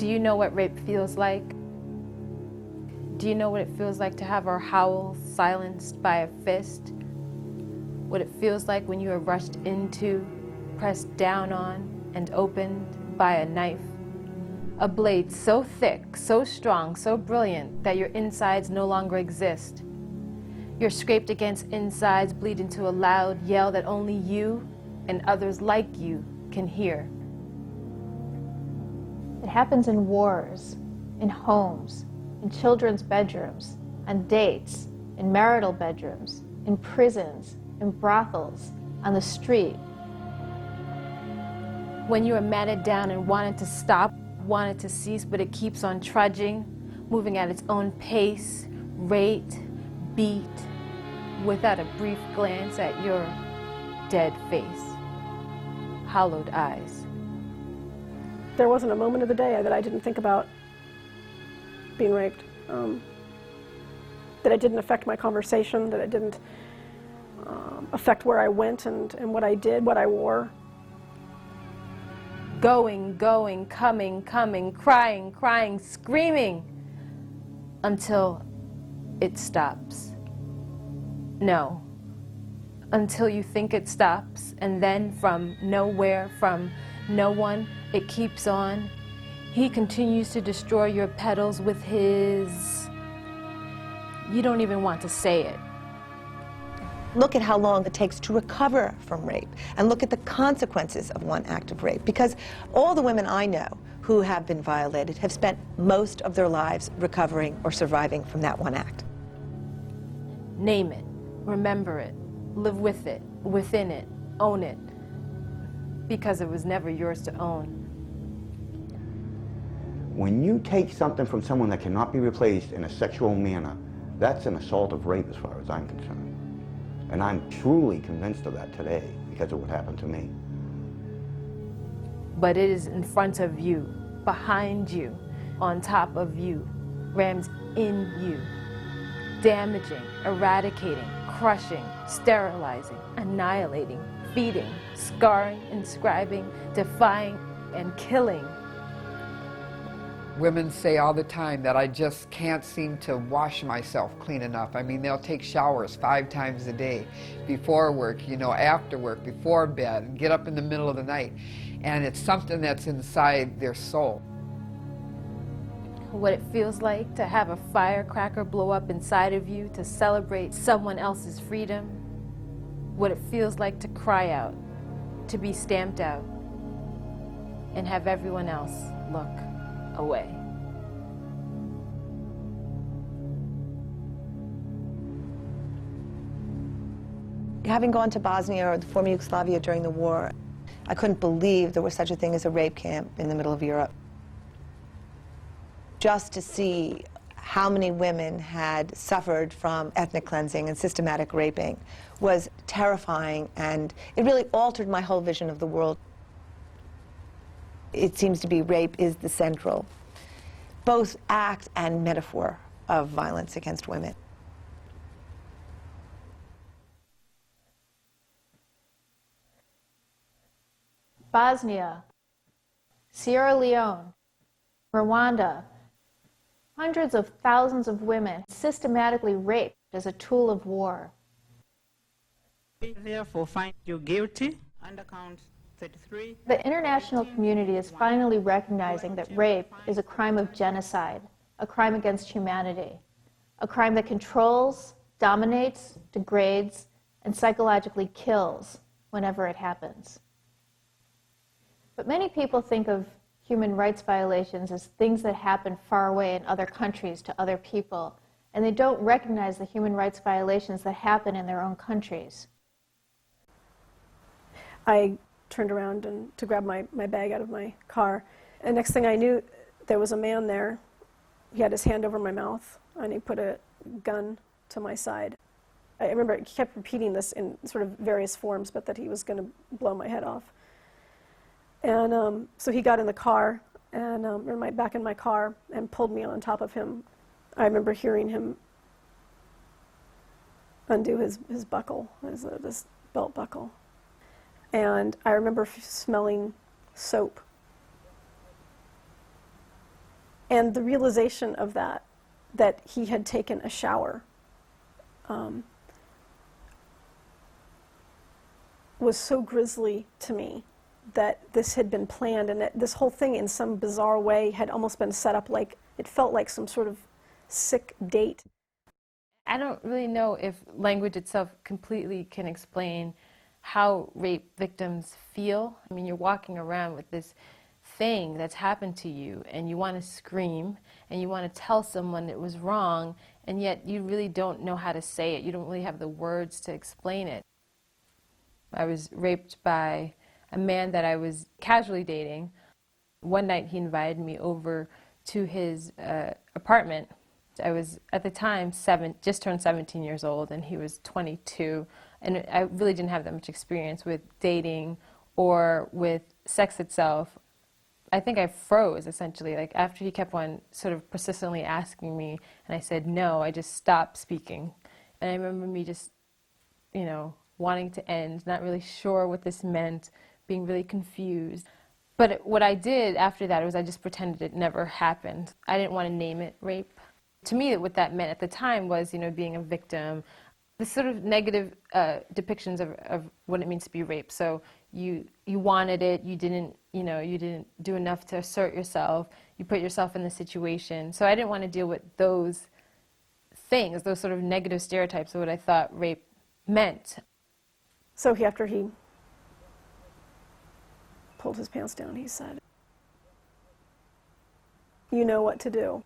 Do you know what rape feels like? Do you know what it feels like to have our howls silenced by a fist? What it feels like when you are rushed into, pressed down on, and opened by a knife? A blade so thick, so strong, so brilliant that your insides no longer exist. You're scraped against insides, bleed into a loud yell that only you and others like you can hear. It happens in wars, in homes, in children's bedrooms, on dates, in marital bedrooms, in prisons, in brothels, on the street. When you are matted down and wanted to stop, wanted to cease, but it keeps on trudging, moving at its own pace, rate, beat, without a brief glance at your dead face, hollowed eyes. There wasn't a moment of the day that I didn't think about being raped, that it didn't affect my conversation, that it didn't affect where I went and what I did, what I wore. Going, going, coming, coming, crying, crying, screaming, until it stops. No, until you think it stops, and then from nowhere, from no one, it keeps on. He continues to destroy your petals with his... You don't even want to say it. Look at how long it takes to recover from rape, and look at the consequences of one act of rape, because all the women I know who have been violated have spent most of their lives recovering or surviving from that one act. Name it, remember it, live with it, within it, own it, because it was never yours to own. When you take something from someone that cannot be replaced in a sexual manner, that's an assault of rape as far as I'm concerned. And I'm truly convinced of that today because of what happened to me. But it is in front of you, behind you, on top of you, rammed in you, damaging, eradicating, crushing, sterilizing, annihilating, feeding, scarring, inscribing, defying, and killing. Women say all the time that I just can't seem to wash myself clean enough. I mean, they'll take showers 5 times a day, before work, you know, after work, before bed, and get up in the middle of the night. And it's something that's inside their soul. What it feels like to have a firecracker blow up inside of you to celebrate someone else's freedom. What it feels like to cry out, to be stamped out, and have everyone else look away. Having gone to Bosnia or the former Yugoslavia during the war, I couldn't believe there was such a thing as a rape camp in the middle of Europe. Just to see how many women had suffered from ethnic cleansing and systematic raping was terrifying, and it really altered my whole vision of the world. It seems to be rape is the central, both act and metaphor of violence against women. Bosnia, Sierra Leone, Rwanda, hundreds of thousands of women systematically raped as a tool of war. We therefore find you guilty under count 33. The international community is finally recognizing that rape is a crime of genocide, a crime against humanity, a crime that controls, dominates, degrades, and psychologically kills whenever it happens. But many people think of human rights violations as things that happen far away in other countries to other people, and they don't recognize the human rights violations that happen in their own countries. I turned around to grab my bag out of my car, and next thing I knew, there was a man there. He had his hand over my mouth, and he put a gun to my side. I remember he kept repeating this in sort of various forms, but that he was going to blow my head off. And so he got in the car, and back in my car, and pulled me on top of him. I remember hearing him undo his buckle, this belt buckle. And I remember smelling soap. And the realization of that he had taken a shower, was so grisly to me, that this had been planned, and that this whole thing in some bizarre way had almost been set up like, it felt like some sort of sick date. I don't really know if language itself completely can explain how rape victims feel. I mean, you're walking around with this thing that's happened to you, and you want to scream, and you want to tell someone it was wrong, and yet you really don't know how to say it. You don't really have the words to explain it. I was raped by a man that I was casually dating. One night he invited me over to his apartment. I was, at the time, just turned 17 years old, and he was 22. And I really didn't have that much experience with dating or with sex itself. I think I froze, essentially. Like, after he kept on sort of persistently asking me, and I said no, I just stopped speaking. And I remember me just, you know, wanting to end, not really sure what this meant, being really confused. But what I did after that was I just pretended it never happened. I didn't want to name it rape. To me, what that meant at the time was, you know, being a victim, the sort of negative depictions of what it means to be raped. So you wanted it, you didn't do enough to assert yourself, you put yourself in the situation. So I didn't want to deal with those things, those sort of negative stereotypes of what I thought rape meant. So after he pulled his pants down, he said, "You know what to do."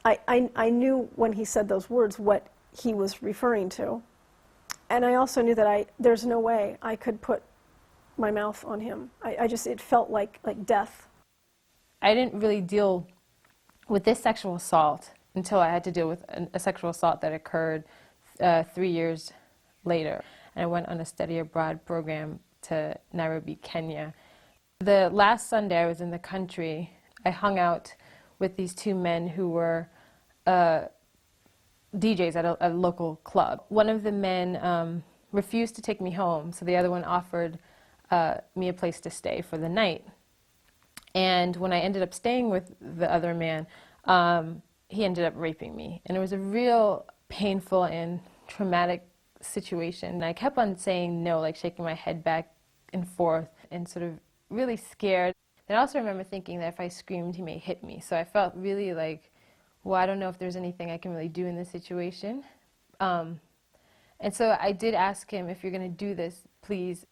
I knew when he said those words what he was referring to. And I also knew that there's no way I could put my mouth on him. It felt like death. I didn't really deal with this sexual assault until I had to deal with a sexual assault that occurred 3 years later. And I went on a study abroad program to Nairobi, Kenya. The last Sunday I was in the country, I hung out with these two men who were DJs at a local club. One of the men refused to take me home, so the other one offered me a place to stay for the night. And when I ended up staying with the other man, he ended up raping me. And it was a real painful and traumatic situation. And I kept on saying no, like shaking my head back and forth and sort of really scared. And I also remember thinking that if I screamed, he may hit me. So I felt really like, well, I don't know if there's anything I can really do in this situation. And so I did ask him, if you're going to do this, please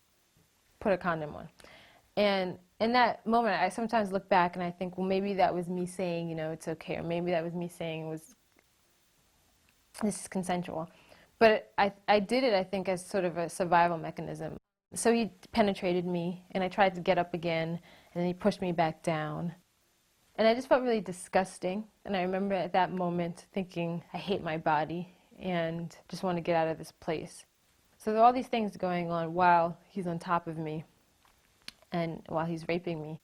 put a condom on. And in that moment, I sometimes look back and I think, well, maybe that was me saying, you know, it's okay. Or maybe that was me saying this is consensual. But I did it, I think, as sort of a survival mechanism. So he penetrated me, and I tried to get up again, and then he pushed me back down. And I just felt really disgusting. And I remember at that moment thinking, I hate my body and just want to get out of this place. So there are all these things going on while he's on top of me and while he's raping me.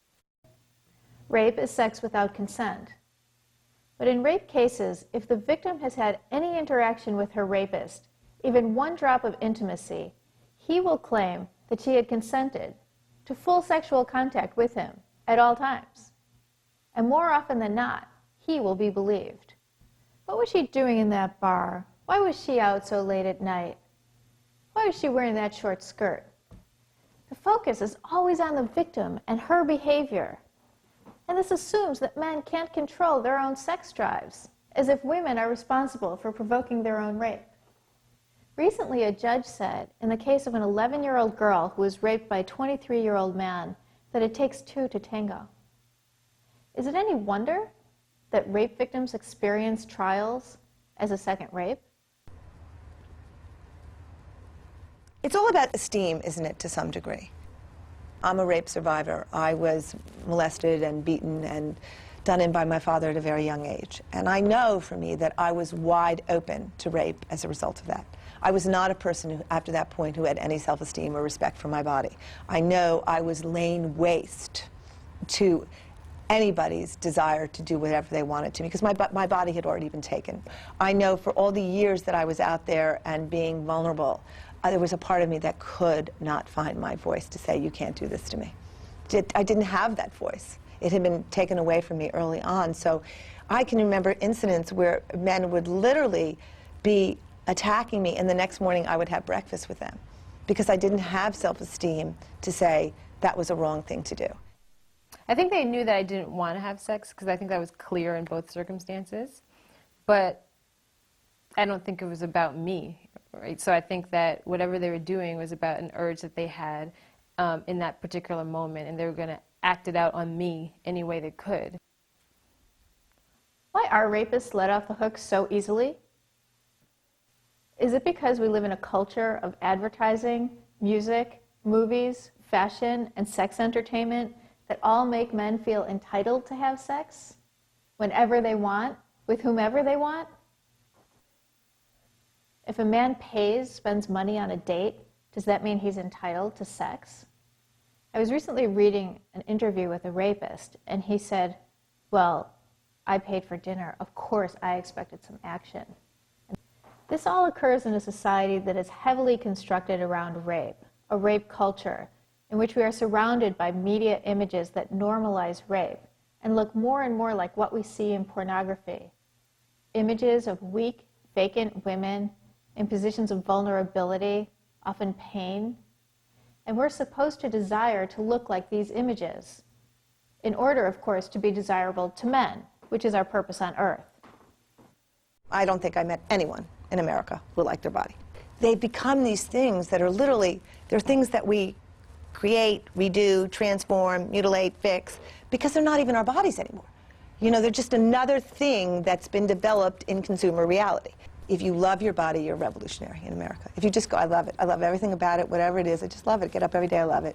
Rape is sex without consent. But in rape cases, if the victim has had any interaction with her rapist, even one drop of intimacy, he will claim that she had consented to full sexual contact with him at all times. And more often than not, he will be believed. What was she doing in that bar? Why was she out so late at night? Why was she wearing that short skirt? The focus is always on the victim and her behavior. And this assumes that men can't control their own sex drives, as if women are responsible for provoking their own rape. Recently, a judge said, in the case of an 11-year-old girl who was raped by a 23-year-old man, that it takes two to tango. Is it any wonder that rape victims experience trials as a second rape? It's all about esteem, isn't it, to some degree? I'm a rape survivor. I was molested and beaten and done in by my father at a very young age. And I know for me that I was wide open to rape as a result of that. I was not a person who, after that point, who had any self-esteem or respect for my body. I know I was laying waste to anybody's desire to do whatever they wanted to me, because my body had already been taken. I know for all the years that I was out there and being vulnerable, there was a part of me that could not find my voice to say, you can't do this to me. I didn't have that voice. It had been taken away from me early on. So I can remember incidents where men would literally be attacking me, and the next morning I would have breakfast with them because I didn't have self-esteem to say that was a wrong thing to do. I think they knew that I didn't want to have sex because I think that was clear in both circumstances. But I don't think it was about me, right? So I think that whatever they were doing was about an urge that they had in that particular moment, and they were going to act it out on me any way they could. Why are rapists let off the hook so easily? Is it because we live in a culture of advertising, music, movies, fashion, and sex entertainment that all make men feel entitled to have sex whenever they want, with whomever they want? If a man spends money on a date, does that mean he's entitled to sex? I was recently reading an interview with a rapist, and he said, well, I paid for dinner. Of course, I expected some action. This all occurs in a society that is heavily constructed around rape, a rape culture, in which we are surrounded by media images that normalize rape and look more and more like what we see in pornography. Images of weak, vacant women in positions of vulnerability, often pain. And we're supposed to desire to look like these images, in order, of course, to be desirable to men, which is our purpose on earth. I don't think I met anyone in America who liked their body. They've become these things that are literally, they're things that we create, redo, transform, mutilate, fix, because they're not even our bodies anymore. You know, they're just another thing that's been developed in consumer reality. If you love your body, you're revolutionary in America. If you just go, I love it. I love everything about it, whatever it is, I just love it. Get up every day, I love it.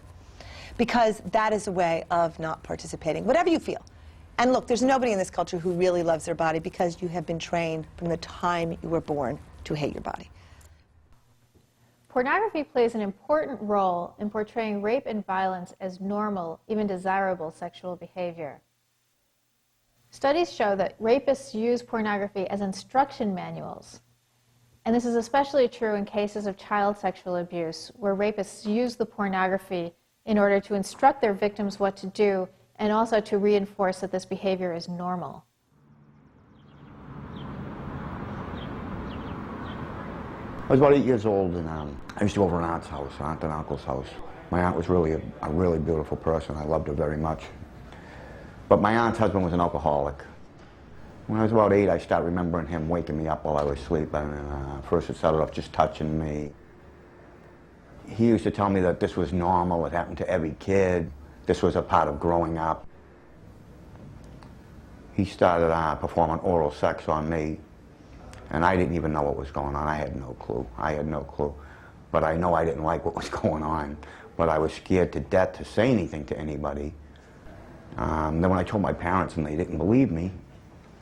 Because that is a way of not participating, whatever you feel. And look, there's nobody in this culture who really loves their body because you have been trained from the time you were born to hate your body. Pornography plays an important role in portraying rape and violence as normal, even desirable sexual behavior. Studies show that rapists use pornography as instruction manuals. And this is especially true in cases of child sexual abuse, where rapists use the pornography in order to instruct their victims what to do and also to reinforce that this behavior is normal. I was about 8 years old, and I used to go over an aunt's house, aunt and uncle's house. My aunt was really a really beautiful person. I loved her very much. But my aunt's husband was an alcoholic. When I was about 8, I started remembering him waking me up while I was sleeping, and first it started off just touching me. He used to tell me that this was normal, it happened to every kid, this was a part of growing up. He started performing oral sex on me, and I didn't even know what was going on. I had no clue. I had no clue. But I know I didn't like what was going on, but I was scared to death to say anything to anybody. Then when I told my parents and they didn't believe me,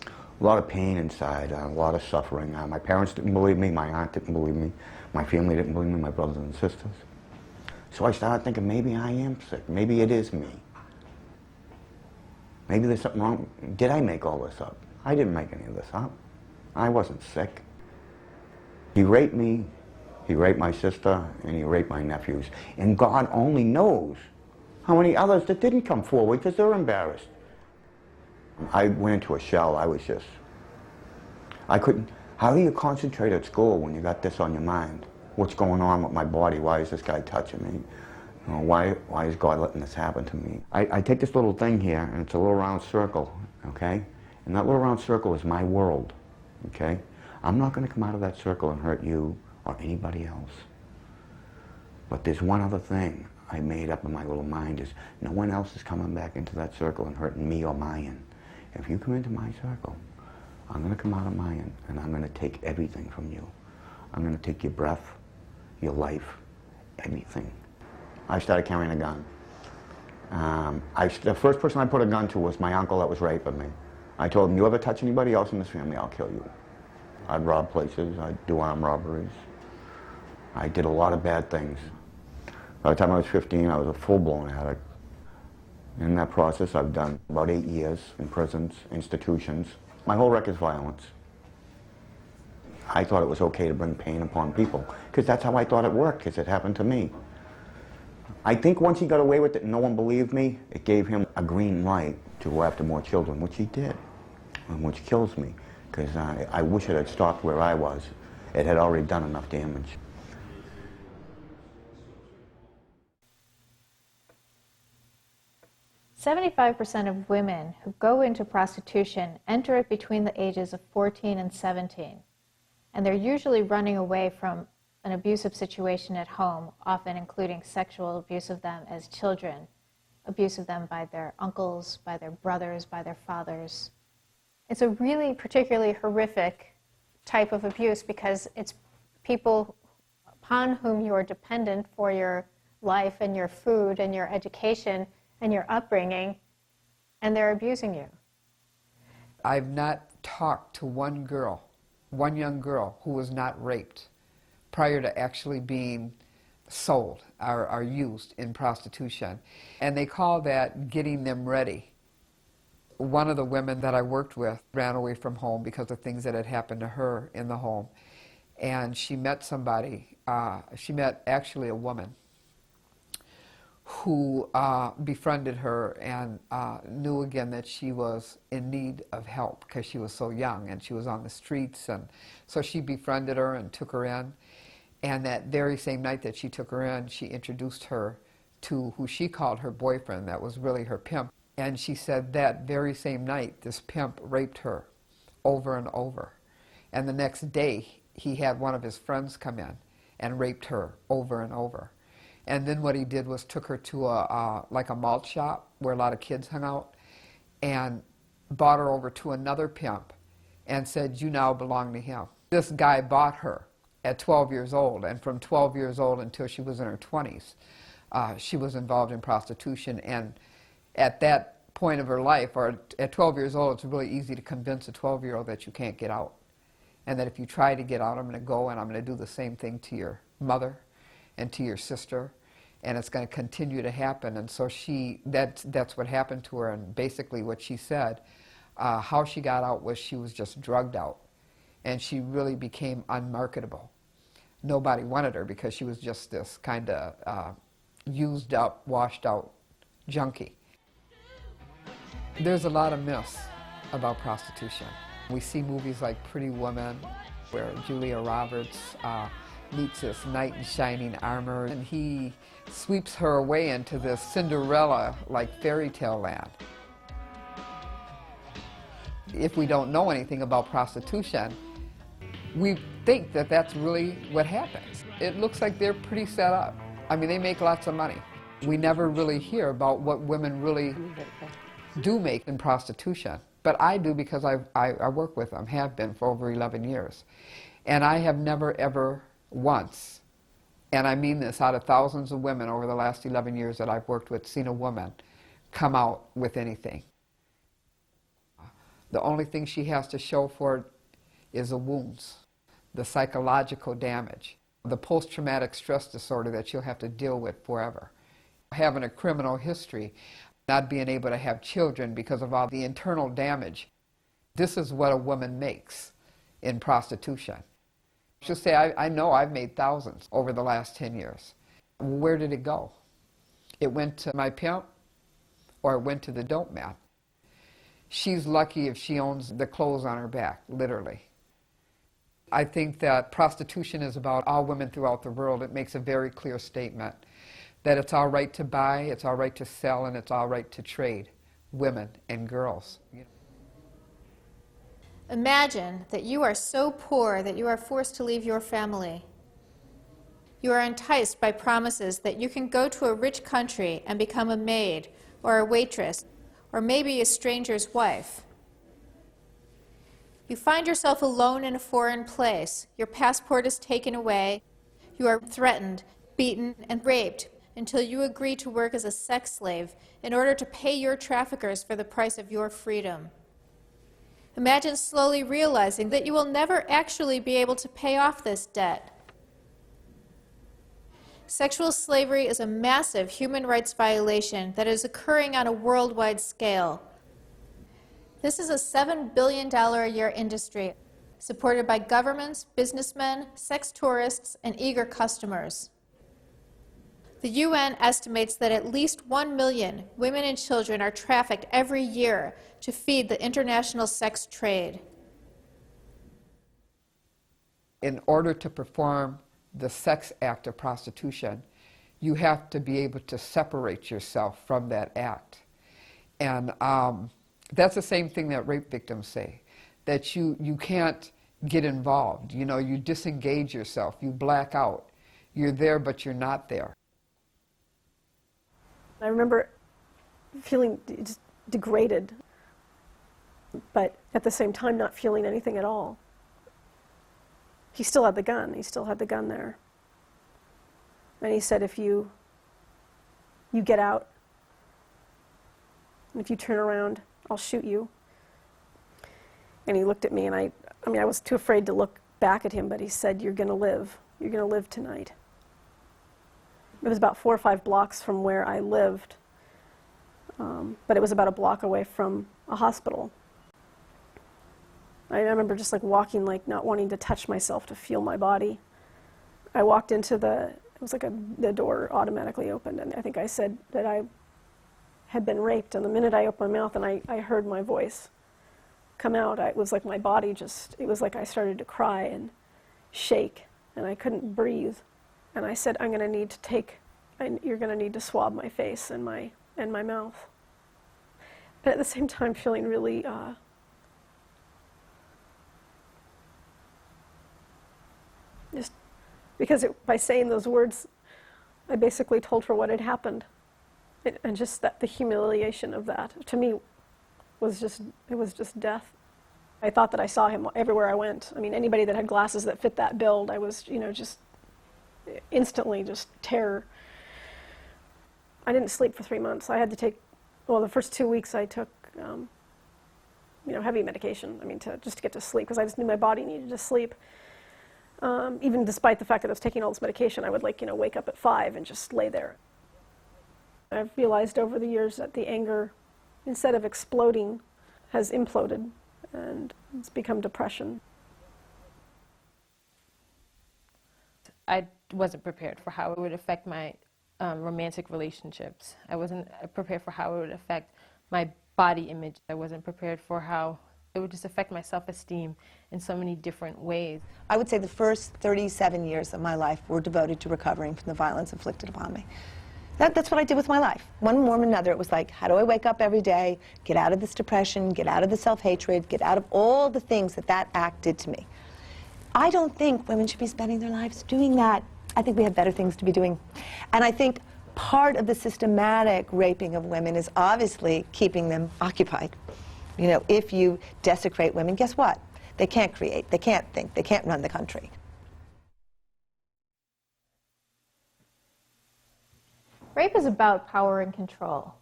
a lot of pain inside, a lot of suffering. My parents didn't believe me, my aunt didn't believe me, my family didn't believe me, my brothers and sisters. So I started thinking, maybe I am sick, maybe it is me. Maybe there's something wrong. Did I make all this up? I didn't make any of this up. I wasn't sick. He raped me, he raped my sister, and he raped my nephews. And God only knows how many others that didn't come forward because they're embarrassed. I went into a shell. I couldn't. How do you concentrate at school when you got this on your mind? What's going on with my body? Why is this guy touching me? You know, why is God letting this happen to me? I take this little thing here, and it's a little round circle, okay? And that little round circle is my world, okay? I'm not going to come out of that circle and hurt you or anybody else. But there's one other thing I made up in my little mind is no one else is coming back into that circle and hurting me or mine. If you come into my circle, I'm going to come out of mine and I'm going to take everything from you. I'm going to take your breath, your life, everything. I started carrying a gun. The first person I put a gun to was my uncle that was raping me. I told him, you ever touch anybody else in this family, I'll kill you. I'd rob places, I'd do armed robberies. I did a lot of bad things. By the time I was 15, I was a full-blown addict. In that process, I've done about 8 years in prisons, institutions. My whole record's violence. I thought it was okay to bring pain upon people, because that's how I thought it worked, because it happened to me. I think once he got away with it and no one believed me, it gave him a green light to go after more children, which he did, and which kills me, because I wish it had stopped where I was. It had already done enough damage. "75% of women who go into prostitution enter it between the ages of 14 and 17, and they're usually running away from an abusive situation at home, often including sexual abuse of them as children, abuse of them by their uncles, by their brothers, by their fathers. It's a really particularly horrific type of abuse because it's people upon whom you are dependent for your life and your food and your education and your upbringing, and they're abusing you. I've not talked to one girl, one young girl, who was not raped prior to actually being sold or used in prostitution. And they call that getting them ready. One of the women that I worked with ran away from home because of things that had happened to her in the home. And she met somebody, she met actually a woman who befriended her and knew again that she was in need of help because she was so young and she was on the streets. And so she befriended her and took her in. And that very same night that she took her in, she introduced her to who she called her boyfriend, that was really her pimp. And she said that very same night, this pimp raped her over and over. And the next day, he had one of his friends come in and raped her over and over. And then what he did was took her to like a malt shop where a lot of kids hung out and brought her over to another pimp and said, "You now belong to him." This guy bought her at 12 years old, and from 12 years old until she was in her 20s, she was involved in prostitution. And at that point of her life, or at 12 years old, it's really easy to convince a 12-year-old that you can't get out. And that if you try to get out, I'm going to go and I'm going to do the same thing to your mother and to your sister, and it's going to continue to happen. And so that's what happened to her. And basically what she said, how she got out was she was just drugged out. And she really became unmarketable. Nobody wanted her because she was just this kind of used up, washed out junkie. There's a lot of myths about prostitution. We see movies like Pretty Woman, where Julia Roberts meets this knight in shining armor, and he sweeps her away into this Cinderella-like fairy tale land. If we don't know anything about prostitution, we think that that's really what happens. It looks like they're pretty set up. I mean, they make lots of money. We never really hear about what women really do make in prostitution. But I do because I work with them, have been for over 11 years. And I have never, ever once, and I mean this, out of thousands of women over the last 11 years that I've worked with, seen a woman come out with anything. The only thing she has to show for it is the wounds, the psychological damage, the post-traumatic stress disorder that she'll have to deal with forever. Having a criminal history, not being able to have children because of all the internal damage. This is what a woman makes in prostitution. She'll say, I know I've made thousands over the last 10 years. Where did it go? It went to my pimp, or it went to the dope man. She's lucky if she owns the clothes on her back, literally. I think that prostitution is about all women throughout the world. It makes a very clear statement that it's all right to buy, it's all right to sell, and it's all right to trade women and girls. Imagine that you are so poor that you are forced to leave your family. You are enticed by promises that you can go to a rich country and become a maid or a waitress or maybe a stranger's wife. You find yourself alone in a foreign place. Your passport is taken away. You are threatened, beaten, and raped until you agree to work as a sex slave in order to pay your traffickers for the price of your freedom. Imagine slowly realizing that you will never actually be able to pay off this debt. Sexual slavery is a massive human rights violation that is occurring on a worldwide scale. This is a $7 billion a year industry supported by governments, businessmen, sex tourists, and eager customers. The UN estimates that at least 1 million women and children are trafficked every year to feed the international sex trade. In order to perform the sex act of prostitution, you have to be able to separate yourself from that act. And that's the same thing that rape victims say, that you can't get involved. You know, you disengage yourself, you black out. You're there, but you're not there. I remember feeling just degraded, but at the same time not feeling anything at all. He still had the gun. He still had the gun there. And he said, if you get out, and if you turn around, I'll shoot you. And he looked at me, and I was too afraid to look back at him, but he said, you're going to live. You're going to live tonight. It was about 4 or 5 blocks from where I lived, but it was about a block away from a hospital. I remember just like walking, like not wanting to touch myself to feel my body. I walked into it was like the door automatically opened, and I think I said that I had been raped, and the minute I opened my mouth and I heard my voice come out, it was like my body it was like I started to cry and shake, and I couldn't breathe. And I said, you're going to need to swab my face and my mouth. But at the same time feeling really just because by saying those words, I basically told her what had happened. And just that the humiliation of that, to me, was just death. I thought that I saw him everywhere I went. I mean, anybody that had glasses that fit that build, I was, just instantly just terror. I didn't sleep for 3 months. I had to take, the first 2 weeks I took, heavy medication. Just to get to sleep, because I just knew my body needed to sleep. Even despite the fact that I was taking all this medication, I would wake up at 5 and just lay there. I've realized over the years that the anger, instead of exploding, has imploded, and it's become depression. I wasn't prepared for how it would affect my romantic relationships. I wasn't prepared for how it would affect my body image. I wasn't prepared for how it would just affect my self-esteem in so many different ways. I would say the first 37 years of my life were devoted to recovering from the violence inflicted upon me. That's what I did with my life. One more than another, it was like, how do I wake up every day, get out of this depression, get out of the self-hatred, get out of all the things that act did to me. I don't think women should be spending their lives doing that. I think we have better things to be doing. And I think part of the systematic raping of women is obviously keeping them occupied. If you desecrate women, guess what? They can't create, they can't think, they can't run the country. Rape is about power and control.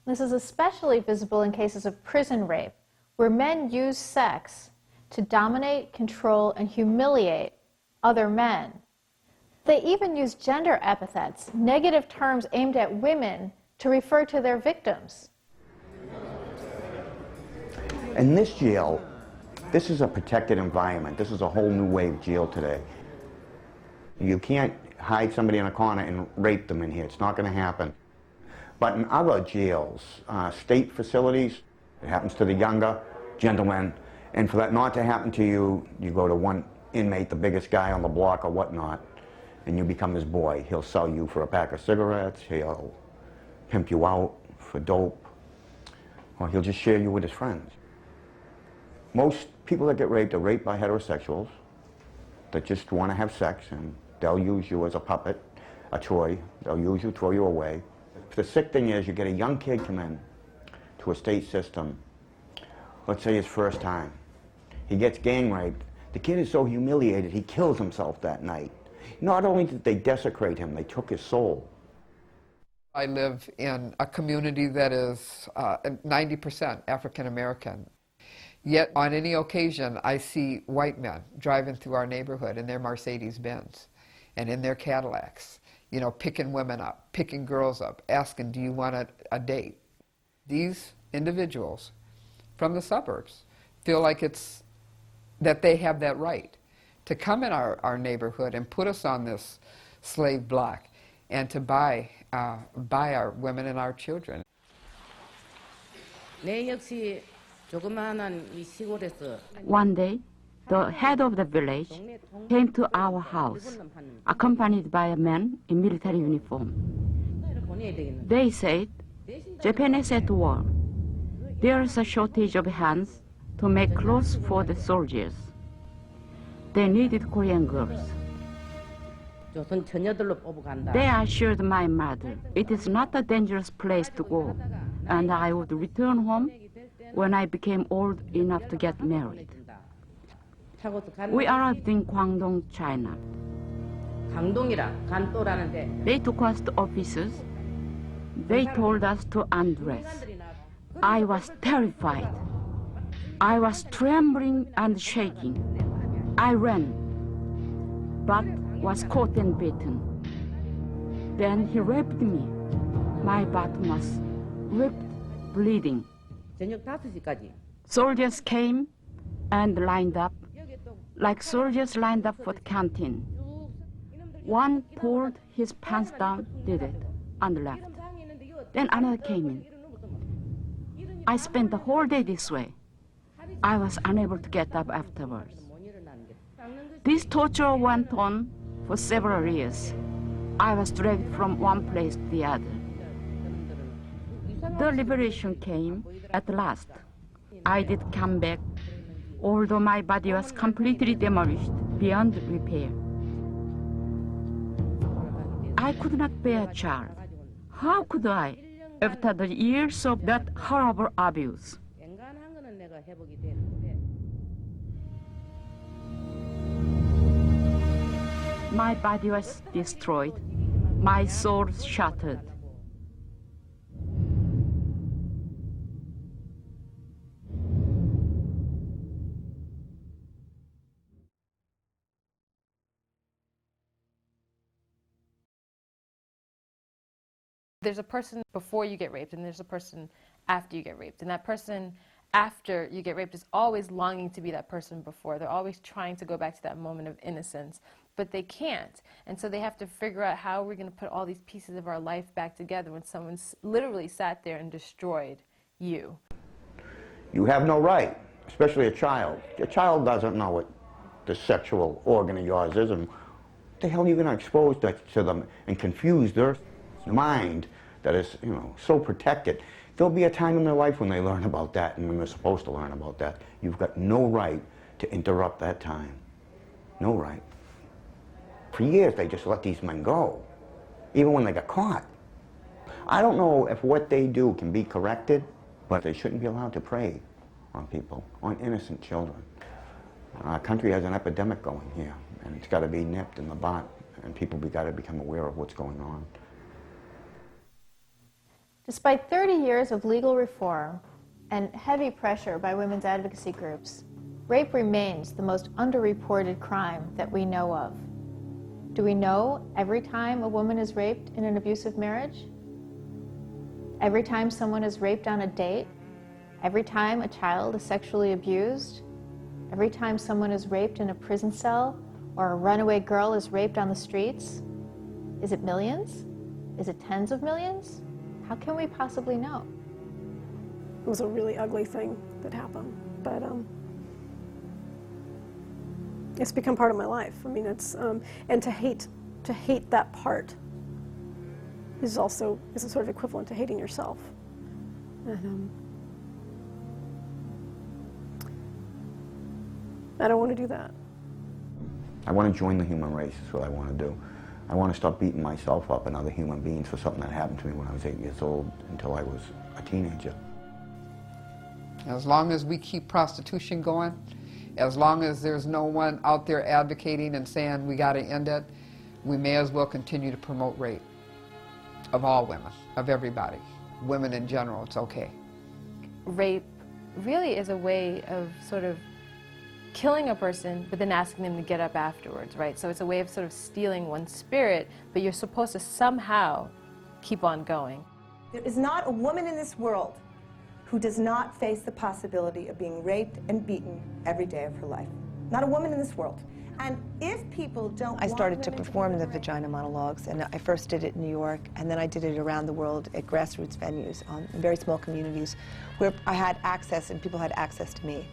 This is especially visible in cases of prison rape, where men use sex to dominate, control, and humiliate other men. They even use gender epithets, negative terms aimed at women, to refer to their victims. In this jail, this is a protected environment. This is a whole new way of jail today. You can't hide somebody in a corner and rape them in here. It's not going to happen. But in other jails, state facilities, it happens to the younger gentlemen, and for that not to happen to you, you go to one inmate, the biggest guy on the block or whatnot, and you become his boy. He'll sell you for a pack of cigarettes, he'll pimp you out for dope, or he'll just share you with his friends. Most people that get raped are raped by heterosexuals that just want to have sex, and they'll use you as a puppet, a toy. They'll use you, throw you away. The sick thing is, you get a young kid come in to a state system, let's say his first time. He gets gang raped. The kid is so humiliated, he kills himself that night. Not only did they desecrate him, they took his soul. I live in a community that is 90% African American. Yet on any occasion, I see white men driving through our neighborhood in their Mercedes-Benz and in their Cadillacs, picking women up, picking girls up, asking, do you want a date? These individuals from the suburbs feel like that they have that right to come in our neighborhood and put us on this slave block and to buy our women and our children. 내 역시 조그마한 이 시골에서 One day, the head of the village came to our house, accompanied by a man in military uniform. 보내야 되겠는데. They said, Japan is at war. There is a shortage of hands to make clothes for the soldiers. They needed Korean girls. 조선 처녀들로 뽑아 간다. They assured my mother it is not a dangerous place to go, and I would return home when I became old enough to get married. 타고서 간 We arrived in Guangdong, China. 강동이라 간도라는데 They took us to offices. They told us to undress. I was terrified. I was trembling and shaking. I ran, but was caught and beaten. Then he raped me. My bottom was ripped, bleeding. 저녁 5시까지 Soldiers came and lined up, like soldiers lined up for the canteen. One pulled his pants down, did it, on the left. Then another came in. I spent the whole day this way. I was unable to get up afterwards. This torture went on for several years. I was dragged from one place to the other. The liberation came at last. I did come back, although my body was completely demolished beyond repair. I could not bear a child. How could I, after the years of that horrible abuse? 앵간한 거는 내가 회복이 되는데 My body was destroyed. My soul shattered. There's a person before you get raped, and there's a person after you get raped. And that person after you get raped is always longing to be that person before. They're always trying to go back to that moment of innocence, but they can't. And so they have to figure out how we're going to put all these pieces of our life back together when someone's literally sat there and destroyed you. You have no right, especially a child. Your child doesn't know what the sexual organ of yours is, and what the hell are you going to expose that to them and confuse their mind that is, so protected? There'll be a time in their life when they learn about that and when they're supposed to learn about that. You've got no right to interrupt that time. No right. For years, they just let these men go, even when they got caught. I don't know if what they do can be corrected, but they shouldn't be allowed to prey on people, on innocent children. Our country has an epidemic going here, and it's got to be nipped in the bud, and people got to become aware of what's going on. Despite 30 years of legal reform and heavy pressure by women's advocacy groups, rape remains the most underreported crime that we know of. Do we know every time a woman is raped in an abusive marriage? Every time someone is raped on a date? Every time a child is sexually abused? Every time someone is raped in a prison cell or a runaway girl is raped on the streets? Is it millions? Is it tens of millions? How can we possibly know? It was a really ugly thing that happened, but it's become part of my life. I mean, it's and to hate that part is a sort of equivalent to hating yourself. And I don't want to do that. I want to join the human race, is what I want to do. I want to stop beating myself up and other human beings for something that happened to me when I was 8 years old until I was a teenager. As long as we keep prostitution going, as long as there's no one out there advocating and saying we got to end it, we may as well continue to promote rape of all women, of everybody. Women in general, it's okay. Rape really is a way of sort of killing a person, but then asking them to get up afterwards, right? So it's a way of sort of stealing one's spirit, but you're supposed to somehow keep on going. There is not a woman in this world who does not face the possibility of being raped and beaten every day of her life. Not a woman in this world. And if people don't, I started to perform the vagina monologues, and I first did it in New York, and then I did it around the world at grassroots venues in very small communities where I had access and people had access to me.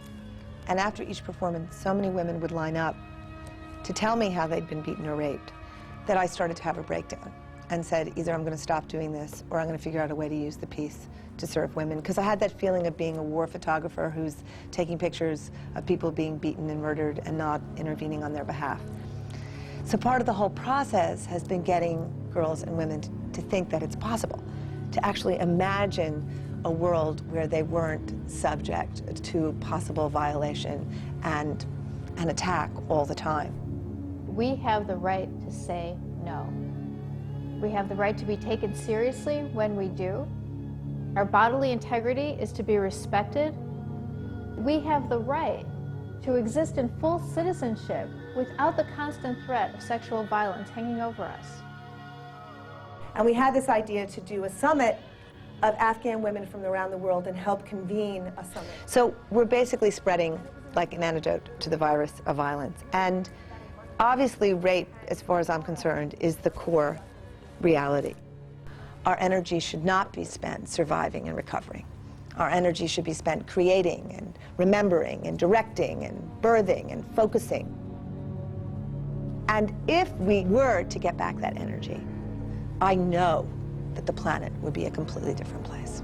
And after each performance, so many women would line up to tell me how they'd been beaten or raped that I started to have a breakdown and said, either I'm going to stop doing this or I'm going to figure out a way to use the piece to serve women. Because I had that feeling of being a war photographer who's taking pictures of people being beaten and murdered and not intervening on their behalf. So part of the whole process has been getting girls and women to think that it's possible, to actually imagine a world where they weren't subject to possible violation and an attack all the time. We have the right to say no. We have the right to be taken seriously when we do. Our bodily integrity is to be respected. We have the right to exist in full citizenship without the constant threat of sexual violence hanging over us. And we had this idea to do a summit of Afghan women from around the world and help convene a summit. So we're basically spreading like an antidote to the virus of violence. And obviously rape, as far as I'm concerned, is the core reality. Our energy should not be spent surviving and recovering. Our energy should be spent creating and remembering and directing and birthing and focusing. And if we were to get back that energy, I know that the planet would be a completely different place.